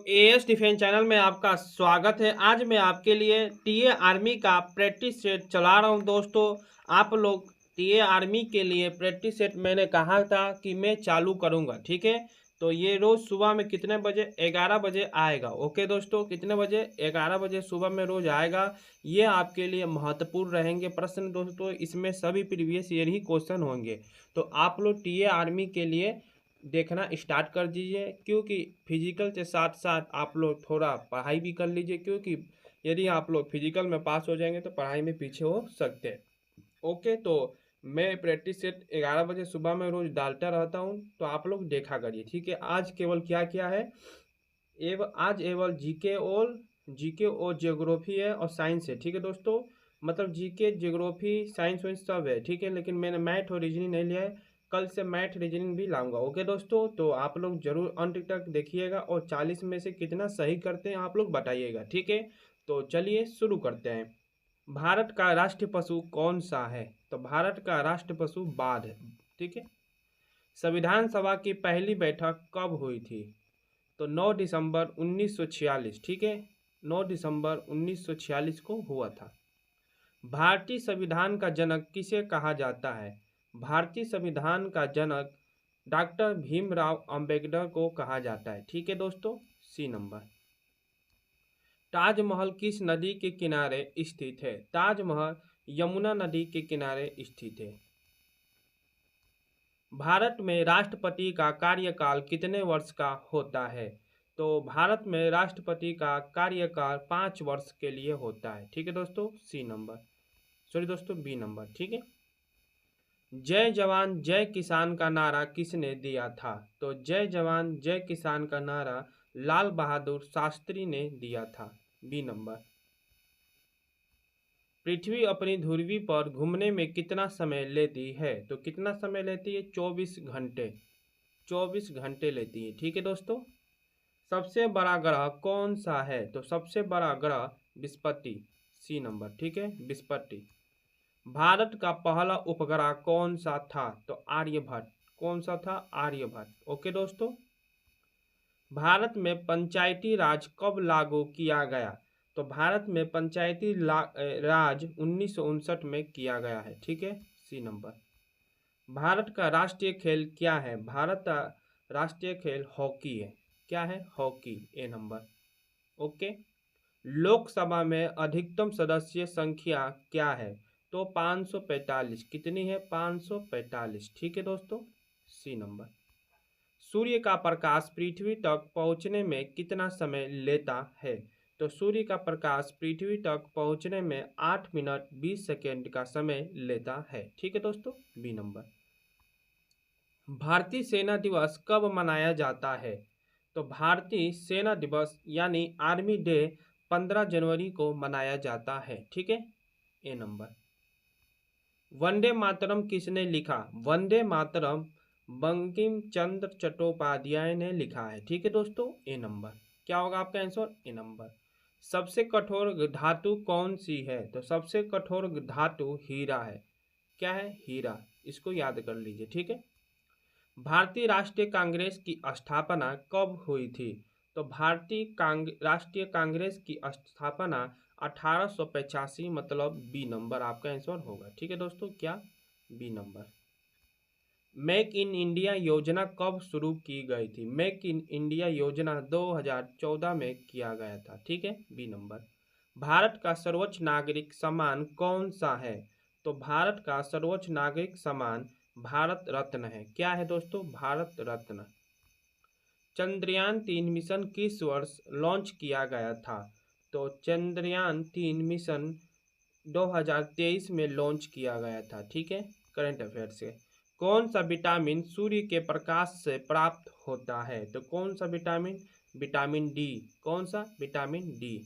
As defence channel में आपका स्वागत है। आज मैं आपके लिए टीए आर्मी का प्रैक्टिस सेट चला रहा हूं दोस्तों। आप लोग टीए आर्मी के लिए प्रैक्टिस सेट मैंने कहा था कि मैं चालू करूंगा, ठीक है। तो ये रोज़ सुबह में कितने बजे? 11 बजे आएगा। ओके दोस्तों, कितने बजे? 11 बजे सुबह में रोज़ आएगा। ये आपके लिए महत्वपूर्ण रहेंगे प्रश्न दोस्तों। इसमें सभी प्रीवियस ईयर ही क्वेश्चन होंगे। तो आप लोग टीए आर्मी के लिए देखना स्टार्ट कर दीजिए, क्योंकि फिजिकल के साथ साथ आप लोग थोड़ा पढ़ाई भी कर लीजिए, क्योंकि यदि आप लोग फिजिकल में पास हो जाएंगे तो पढ़ाई में पीछे हो सकते हैं। ओके, तो मैं प्रैक्टिस सेट 11 बजे सुबह में रोज डालता रहता हूँ, तो आप लोग देखा करिए, ठीक है। आज केवल क्या क्या है, आज केवल जीके और ज्योग्राफी है और साइंस है, ठीक है दोस्तों। मतलब जीके, ज्योग्राफी, साइंस वाइंस सब है, ठीक है। लेकिन मैंने मैथ और रीजनिंग नहीं लिया है। कल से मैथ रीजनिंग भी लाऊंगा। ओके दोस्तों, तो आप लोग जरूर अंत तक देखिएगा और 40 में से कितना सही करते हैं आप लोग बताइएगा, ठीक है। तो चलिए शुरू करते हैं। भारत का राष्ट्रीय पशु कौन सा है? तो भारत का राष्ट्रीय पशु बाघ है, ठीक है। संविधान सभा की पहली बैठक कब हुई थी? तो 9 दिसंबर 1946, ठीक है। 9 दिसंबर 1946 को हुआ था। भारतीय संविधान का जनक किसे कहा जाता है? भारतीय संविधान का जनक डॉक्टर भीमराव अंबेडकर को कहा जाता है, ठीक है दोस्तों। सी नंबर। ताजमहल किस नदी के किनारे स्थित है? ताजमहल यमुना नदी के किनारे स्थित है। भारत में राष्ट्रपति का कार्यकाल कितने वर्ष का होता है? तो भारत में राष्ट्रपति का कार्यकाल 5 वर्ष के लिए होता है, ठीक है दोस्तों। सी नंबर, सॉरी दोस्तों, बी नंबर, ठीक है। जय जवान जय किसान का नारा किसने दिया था? तो जय जवान जय किसान का नारा लाल बहादुर शास्त्री ने दिया था, बी नंबर। पृथ्वी अपनी धुरी पर घूमने में कितना समय लेती है? तो कितना समय लेती है? 24 घंटे। 24 घंटे लेती है, ठीक है दोस्तों। सबसे बड़ा ग्रह कौन सा है? तो सबसे बड़ा ग्रह बृहस्पति, सी नंबर, ठीक है, बृहस्पति। भारत का पहला उपग्रह कौन सा था? तो आर्यभट्ट। कौन सा था? आर्यभट्ट। ओके दोस्तों। भारत में पंचायती राज कब लागू किया गया? तो भारत में पंचायती राज 1959 में किया गया है, ठीक है, सी नंबर। भारत का राष्ट्रीय खेल क्या है? भारत का राष्ट्रीय खेल हॉकी है। क्या है? हॉकी, ए नंबर। ओके। लोकसभा में अधिकतम सदस्य संख्या क्या है? तो 545। कितनी है? 545, ठीक है दोस्तों, सी नंबर। सूर्य का प्रकाश पृथ्वी तक पहुंचने में कितना समय लेता है? तो सूर्य का प्रकाश पृथ्वी तक पहुंचने में 8 मिनट 20 सेकेंड का समय लेता है, ठीक है दोस्तों, बी नंबर। भारतीय सेना दिवस कब मनाया जाता है? तो भारतीय सेना दिवस यानी आर्मी डे 15 जनवरी को मनाया जाता है, ठीक है, ए नंबर। वंदे मातरम किसने लिखा? वंदे मातरम बंकिम चंद्र चट्टोपाध्याय ने लिखा है, ठीक है दोस्तों, ए नंबर। क्या होगा आपका आंसर? ए नंबर। सबसे कठोर धातु कौन सी है? तो सबसे कठोर धातु हीरा है। क्या है? हीरा। इसको याद कर लीजिए, ठीक है। भारतीय राष्ट्रीय कांग्रेस की स्थापना कब हुई थी? तो भारतीय राष्ट्रीय कांग्रेस की स्थापना 1885, मतलब बी नंबर आपका आंसर होगा, ठीक है दोस्तों, क्या? B number. Make in India योजना कब शुरू की गई थी? मेक इन इंडिया योजना 2014 में किया गया था, ठीक है, बी नंबर। भारत का सर्वोच्च नागरिक सम्मान कौन सा है? तो भारत का सर्वोच्च नागरिक सम्मान भारत रत्न है। क्या है दोस्तों? भारत रत्न। चंद्रयान 3 मिशन किस वर्ष लॉन्च किया गया था? तो चंद्रयान 3 मिशन 2023 में लॉन्च किया गया था, ठीक है, करंट अफेयर से। कौन सा विटामिन सूर्य के प्रकाश से प्राप्त होता है? तो कौन सा विटामिन? Vitamin D. कौन सा? Vitamin D.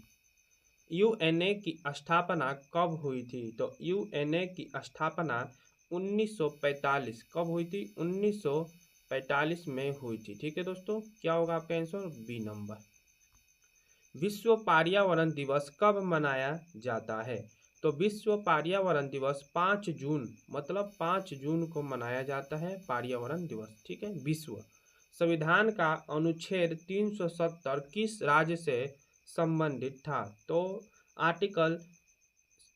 यूएनए की स्थापना कब हुई थी? तो यूएनए की स्थापना 1945। कब हुई थी? 1945 में हुई थी, ठीक है दोस्तों। क्या होगा आपका आंसर? B number. विश्व पर्यावरण दिवस कब मनाया जाता है? तो विश्व पर्यावरण दिवस 5 जून, मतलब 5 जून को मनाया जाता है पर्यावरण दिवस, ठीक है, विश्व। संविधान का अनुच्छेद 370 किस राज्य से संबंधित था? तो आर्टिकल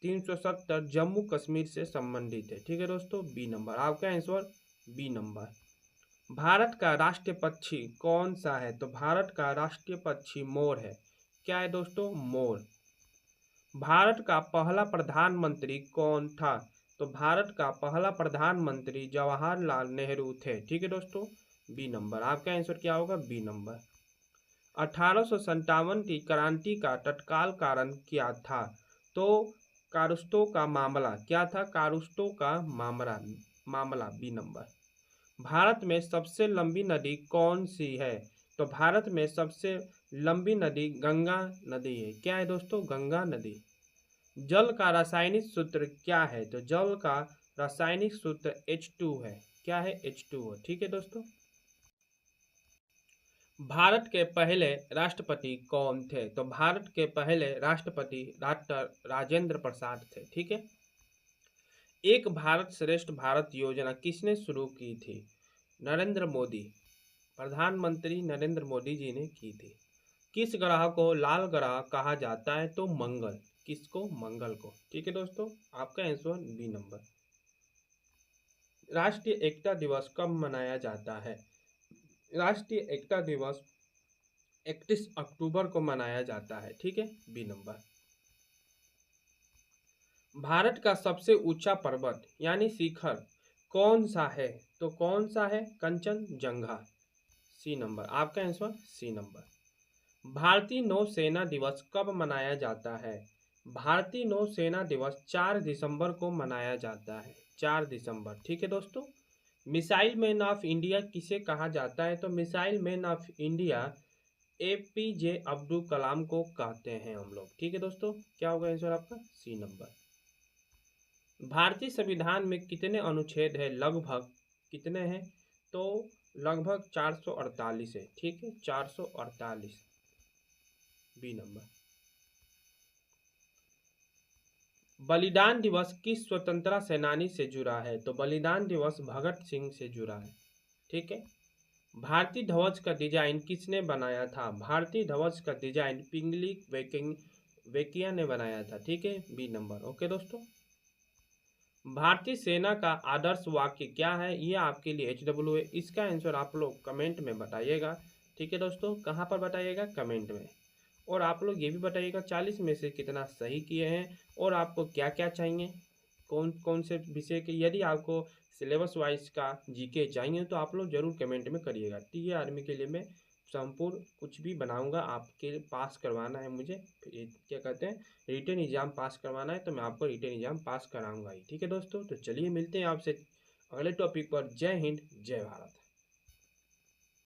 370 जम्मू कश्मीर से संबंधित है। ठीक है दोस्तों, बी नंबर आपका आंसर बी नंबर। भारत का राष्ट्रीय पक्षी कौन सा है? तो भारत का राष्ट्रीय पक्षी मोर है। क्या है दोस्तों? मोर। भारत का पहला प्रधानमंत्री कौन था? तो भारत का पहला प्रधानमंत्री जवाहरलाल नेहरू थे। ठीक है दोस्तों, बी नंबर आपका आंसर क्या होगा? B number. 1857 की क्रांति का तत्काल कारण क्या था? तो कारुस्तों का मामला। क्या था? कारुस्तों का मामला बी नंबर। भारत में सबसे लंबी नदी कौन सी है? तो भारत में सबसे लंबी नदी गंगा नदी है। क्या है दोस्तों? गंगा नदी। जल का रासायनिक सूत्र क्या है? तो जल का रासायनिक सूत्र H2 है। क्या है? H2O। ठीक है दोस्तों। भारत के पहले राष्ट्रपति कौन थे? तो भारत के पहले राष्ट्रपति डॉक्टर राजेंद्र प्रसाद थे। ठीक है। एक भारत श्रेष्ठ भारत योजना किसने शुरू की थी? नरेंद्र मोदी, प्रधानमंत्री नरेंद्र मोदी जी ने की थी। किस ग्रह को लाल ग्रह कहा जाता है? तो मंगल। किसको? मंगल को। ठीक है दोस्तों, आपका आंसर बी नंबर। राष्ट्रीय एकता दिवस कब मनाया जाता है? राष्ट्रीय एकता दिवस 31 अक्टूबर को मनाया जाता है। ठीक है, बी नंबर। भारत का सबसे ऊंचा पर्वत यानी शिखर कौन सा है? तो कौन सा है? कंचनजंगा। सी नंबर आपका आंसर सी नंबर। भारतीय नौसेना दिवस कब मनाया जाता है? भारतीय नौसेना दिवस 4 दिसंबर को मनाया जाता है। 4 दिसंबर। ठीक है दोस्तों। मिसाइल मैन ऑफ इंडिया किसे कहा जाता है? तो missile man of India APJ Abdul Kalam को कहते हैं हम लोग। ठीक है दोस्तों, क्या होगा आंसर आपका? C number. भारतीय संविधान में कितने अनुच्छेद है? लगभग कितने हैं? तो लगभग 448 है। ठीक है, 448 बी नंबर। बलिदान दिवस किस स्वतंत्रता सेनानी से जुड़ा है? तो बलिदान दिवस भगत सिंह से जुड़ा है। ठीक है। भारतीय ध्वज का डिजाइन किसने बनाया था? भारतीय ध्वज का डिजाइन पिंगली वेकिया ने बनाया था। ठीक है, बी नंबर। ओके दोस्तों। भारतीय सेना का आदर्श वाक्य क्या है? ये आपके लिए HW है। इसका आंसर आप लोग कमेंट में बताइएगा। ठीक है दोस्तों, कहाँ पर बताइएगा? कमेंट में। और आप लोग ये भी बताइएगा 40 में से कितना सही किए हैं और आपको क्या क्या चाहिए, कौन कौन से विषय के। यदि आपको सिलेबस वाइज का GK चाहिए तो आप लोग जरूर कमेंट में करिएगा। TA आर्मी के लिए मैं संपूर्ण कुछ भी बनाऊंगा। आपके पास करवाना है मुझे, क्या कहते हैं, रिटन एग्जाम पास करवाना है, तो मैं आपको रिटन एग्जाम पास कराऊंगा ही। ठीक है दोस्तों, तो चलिए मिलते हैं आपसे अगले टॉपिक पर। जय हिंद, जय भारत।